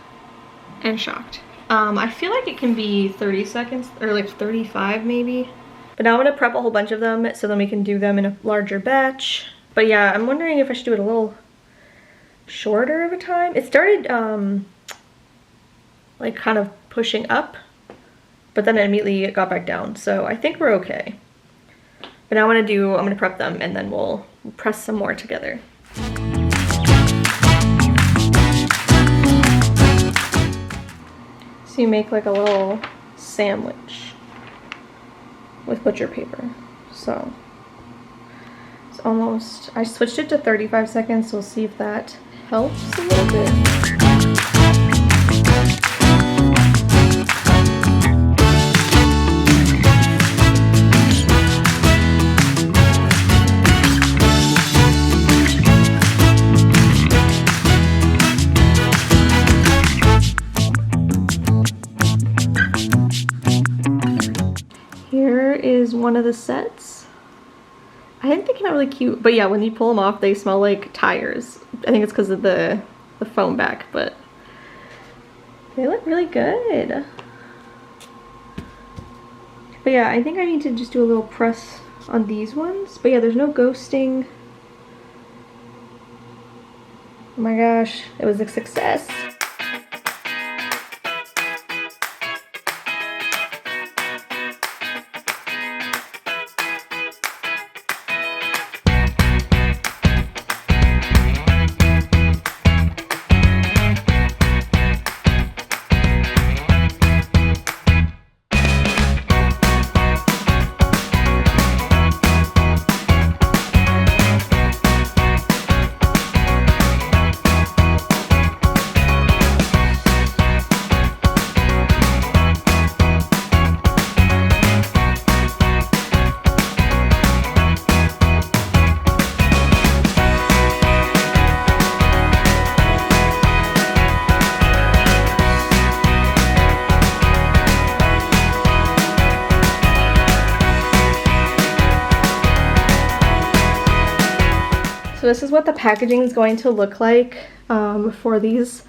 and shocked. I feel like it can be 30 seconds or like 35 maybe. But now I'm gonna prep a whole bunch of them so then we can do them in a larger batch. But yeah, I'm wondering if I should do it a little shorter of a time. It started like kind of pushing up, but then it immediately got back down. So I think we're okay. But now I'm gonna prep them and then we'll press some more together. So you make like a little sandwich with butcher paper. So it's almost, I switched it to 35 seconds, so we'll see if that helps a little bit. Here is one of the sets. I think they came out really cute, but yeah, when you pull them off, they smell like tires. I think it's because of the foam back, but they look really good. But yeah, I think I need to just do a little press on these ones. But yeah, there's no ghosting. Oh my gosh, it was a success. So this is what the packaging is going to look like for these.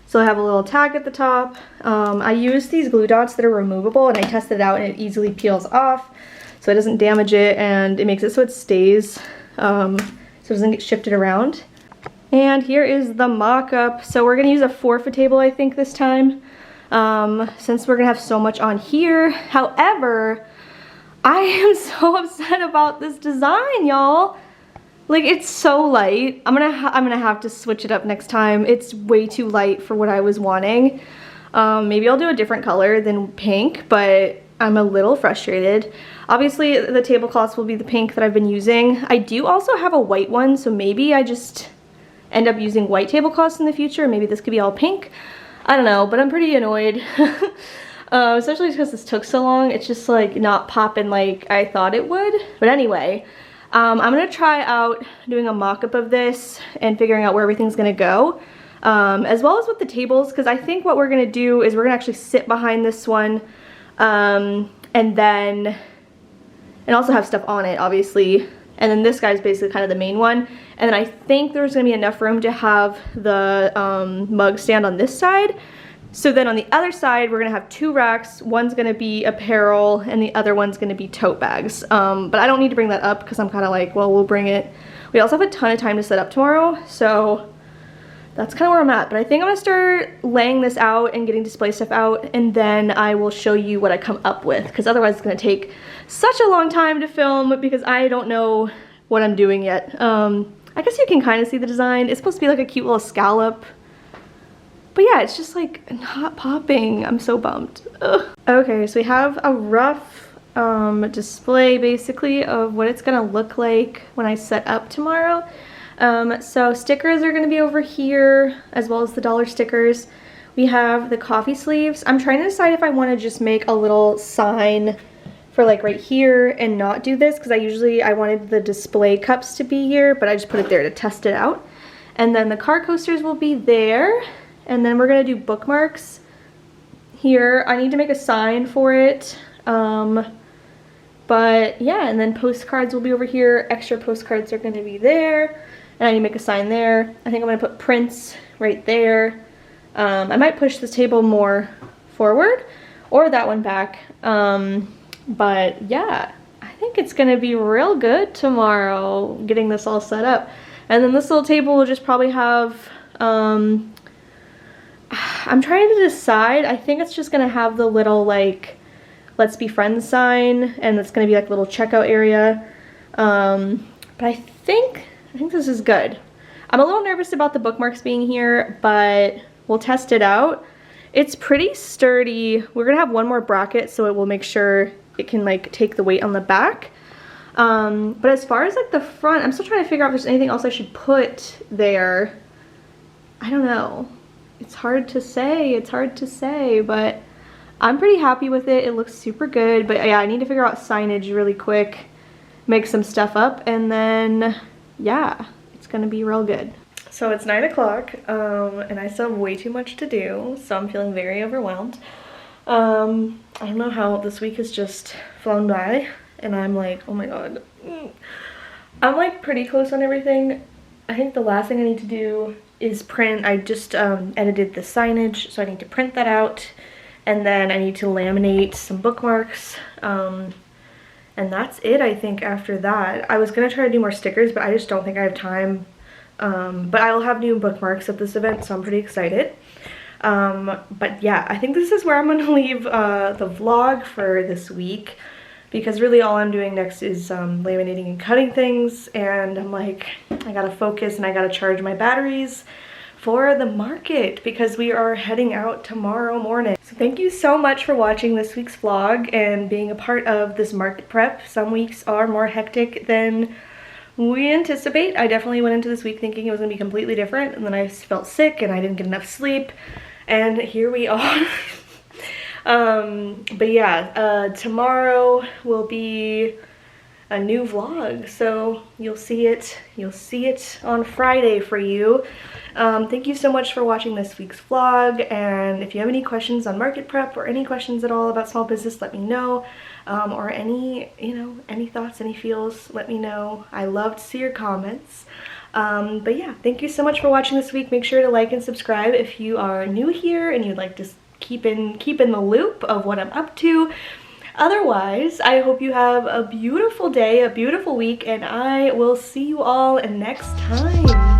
So I have a little tag at the top. I use these glue dots that are removable, and I tested it out and it easily peels off, so it doesn't damage it, and it makes it so it stays, so it doesn't get shifted around. And here is the mock-up. So we're gonna use a forfeit table, I think, this time, since we're gonna have so much on here. However, I am so upset about this design, y'all. Like, it's so light. I'm gonna have to switch it up next time. It's way too light for what I was wanting. Maybe I'll do a different color than pink, but I'm a little frustrated. Obviously, the tablecloths will be the pink that I've been using. I do also have a white one, so maybe I just end up using white tablecloths in the future. Maybe this could be all pink. I don't know, but I'm pretty annoyed. Especially because this took so long. It's just like not popping like I thought it would. But anyway, I'm gonna try out doing a mock-up of this and figuring out where everything's gonna go. As well as with the tables, because I think what we're gonna do is we're gonna actually sit behind this one, and also have stuff on it, obviously. And then this guy's basically kind of the main one. And then I think there's gonna be enough room to have the mug stand on this side. So then on the other side, we're gonna have 2 racks. One's gonna be apparel and the other one's gonna be tote bags. But I don't need to bring that up because I'm kind of like, well, we'll bring it. We also have a ton of time to set up tomorrow, so that's kind of where I'm at. But I think I'm gonna start laying this out and getting display stuff out, and then I will show you what I come up with, because otherwise it's gonna take such a long time to film because I don't know what I'm doing yet. I guess you can kind of see the design. It's supposed to be like a cute little scallop. But yeah, it's just like not popping. I'm so bummed. Ugh. Okay, so we have a rough display basically of what it's gonna look like when I set up tomorrow. So stickers are gonna be over here, as well as the dollar stickers. We have the coffee sleeves. I'm trying to decide if I wanna just make a little sign for like right here and not do this, because I wanted the display cups to be here, but I just put it there to test it out. And then the car coasters will be there. And then we're gonna do bookmarks here. I need to make a sign for it. But yeah, and then postcards will be over here. Extra postcards are gonna be there. And I need to make a sign there. I think I'm gonna put prints right there. I might push this table more forward or that one back. But yeah, I think it's gonna be real good tomorrow getting this all set up. And then this little table will just probably have, I'm trying to decide. I think it's just gonna have the little like let's be friends sign, and it's gonna be like a little checkout area. But I think this is good. I'm a little nervous about the bookmarks being here, but we'll test it out. It's pretty sturdy. We're gonna have one more bracket so it will make sure it can like take the weight on the back. But as far as like the front, I'm still trying to figure out if there's anything else I should put there. I don't know. It's hard to say, but I'm pretty happy with it. It looks super good, but yeah, I need to figure out signage really quick, make some stuff up, and then yeah, it's gonna be real good. So it's 9 o'clock, and I still have way too much to do, so I'm feeling very overwhelmed. I don't know how this week has just flown by, and I'm like, oh my god. I'm like pretty close on everything. I think the last thing I need to do is print. I just edited the signage, so I need to print that out, and then I need to laminate some bookmarks, and that's it. I think after that I was gonna try to do more stickers, but I just don't think I have time. But I will have new bookmarks at this event, so I'm pretty excited. But yeah, I think this is where I'm gonna leave the vlog for this week, because really all I'm doing next is laminating and cutting things, and I'm like, I gotta focus and I gotta charge my batteries for the market because we are heading out tomorrow morning. So thank you so much for watching this week's vlog and being a part of this market prep. Some weeks are more hectic than we anticipate. I definitely went into this week thinking it was gonna be completely different, and then I felt sick and I didn't get enough sleep, and here we are. But yeah, tomorrow will be a new vlog, so you'll see it on Friday for you. Thank you so much for watching this week's vlog, and if you have any questions on market prep or any questions at all about small business, let me know. Or any thoughts, any feels, let me know. I love to see your comments. But yeah, thank you so much for watching this week. Make sure to like and subscribe if you are new here and you'd like to keep in the loop of what I'm up to. Otherwise, I hope you have a beautiful day, a beautiful week, and I will see you all next time.